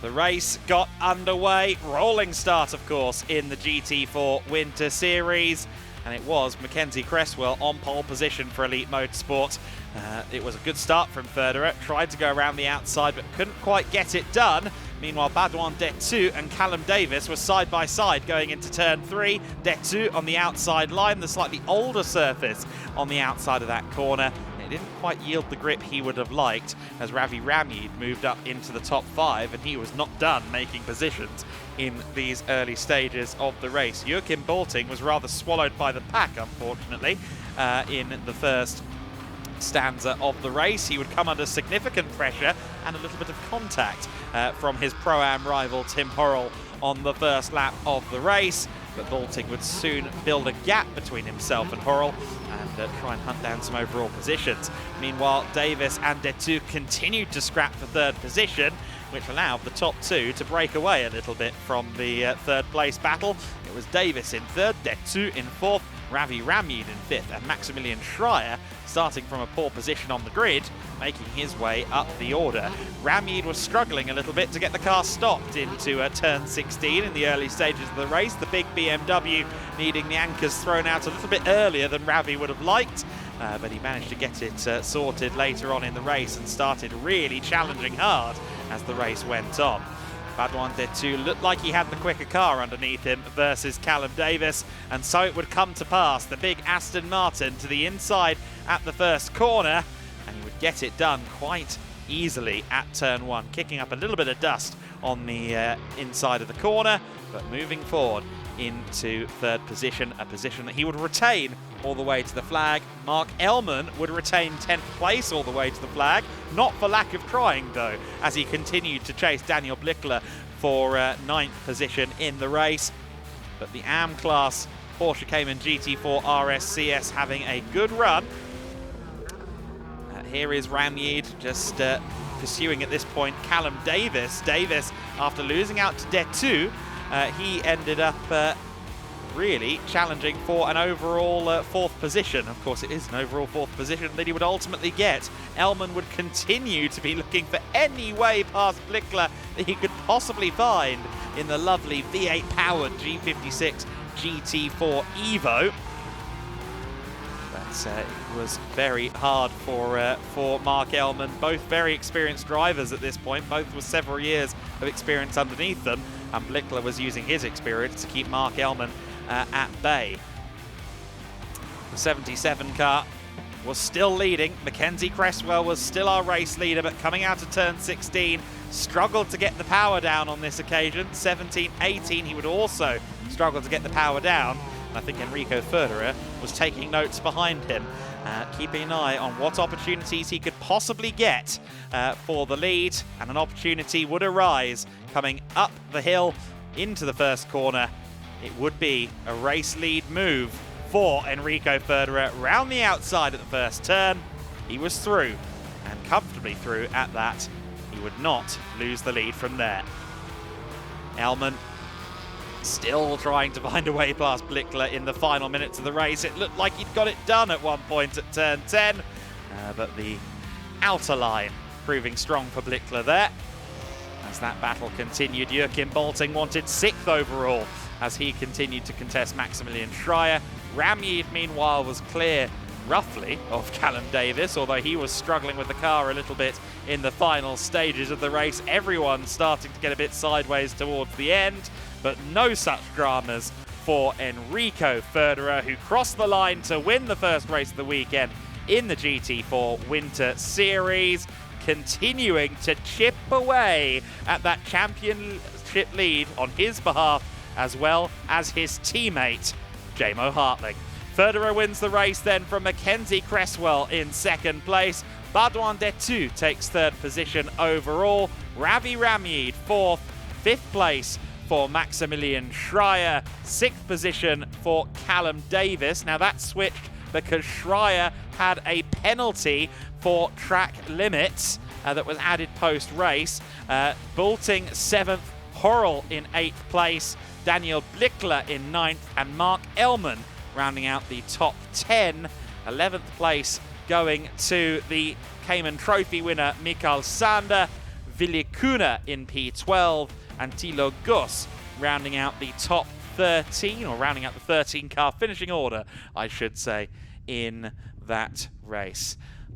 The race got underway. Rolling start, of course, in the GT4 Winter Series. And it was Mackenzie Cresswell on pole position for Elite Motorsport. It was a good start from Federer. Tried to go around the outside, but couldn't quite get it done. Meanwhile, Baudouin Detu and Callum Davis were side by side going into turn 3. Detu on the outside line, the slightly older surface on the outside of that corner. It didn't quite yield the grip he would have liked as Ravi Ramyid moved up into the top 5, and he was not done making positions in these early stages of the race. Joachim Bolting was rather swallowed by the pack, unfortunately, in the first stanza of the race. He would come under significant pressure and a little bit of contact from his Pro-Am rival Tim Horrell on the first lap of the race, but Bolting would soon build a gap between himself and Horrell and try and hunt down some overall positions. Meanwhile, Davis and Detu continued to scrap for third position, which allowed the top two to break away a little bit from the third place battle. It was Davis in third, Detu in fourth, Ravi Ramyid in fifth, and Maximilian Schreier starting from a poor position on the grid, making his way up the order. Ramyid was struggling a little bit to get the car stopped into turn 16 in the early stages of the race. The big BMW needing the anchors thrown out a little bit earlier than Ravi would have liked, but he managed to get it sorted later on in the race and started really challenging hard as the race went on. Baudouin Detu looked like he had the quicker car underneath him versus Callum Davis, and so it would come to pass. The big Aston Martin to the inside at the first corner, and he would get it done quite easily at turn 1, kicking up a little bit of dust on the inside of the corner, but moving forward into third position, a position that he would retain all the way to the flag. Mark Elman would retain 10th place all the way to the flag, not for lack of trying though, as he continued to chase Daniel Blickler for 9th position in the race. But the AM class Porsche Cayman GT4 RSCS having a good run. Here is Ramyid just pursuing at this point Callum Davis. Davis, after losing out to Detu, he ended up really challenging for an overall 4th position. Of course, it is an overall 4th position that he would ultimately get. Elman would continue to be looking for any way past Blickler that he could possibly find in the lovely V8-powered G56 GT4 Evo. But it was very hard for Mark Elman. Both very experienced drivers at this point, both with several years of experience underneath them, and Blickler was using his experience to keep Mark Elman at bay. The 77 car was still leading. Mackenzie Cresswell was still our race leader, but coming out of turn 16, struggled to get the power down on this occasion. 17, 18, he would also struggle to get the power down. And I think Enrico Federer was taking notes behind him, keeping an eye on what opportunities he could possibly get for the lead, and an opportunity would arise coming up the hill into the first corner. It would be a race lead move for Enrico Federer round the outside at the first turn. He was through, and comfortably through at that. He would not lose the lead from there. Elman still trying to find a way past Blickler in the final minutes of the race. It looked like he'd got it done at one point at turn 10, but the outer line proving strong for Blickler there. As that battle continued, Joachim Bolting wanted 6th overall as he continued to contest Maximilian Schreier. Ramyid, meanwhile, was clear, roughly, of Callum Davis, although he was struggling with the car a little bit in the final stages of the race. Everyone starting to get a bit sideways towards the end, but no such dramas for Enrico Federer, who crossed the line to win the first race of the weekend in the GT4 Winter Series, continuing to chip away at that championship lead on his behalf, as well as his teammate, Jamo Hartling. Federer wins the race then from Mackenzie Cresswell in 2nd place. Baudouin Detu takes 3rd position overall. Ravi Ramyid 4th, 5th place for Maximilian Schreier, 6th position for Callum Davis. Now that switched because Schreier had a penalty for track limits that was added post-race. Bolting 7th, Horrell in 8th place, Daniel Blickler in 9th, and Mark Elman rounding out the top 10. 11th place going to the Cayman Trophy winner Mikael Sander. Villicuna in P12, and Thilo Gus rounding out the top 13, or rounding out the 13 car finishing order, I should say, in that race.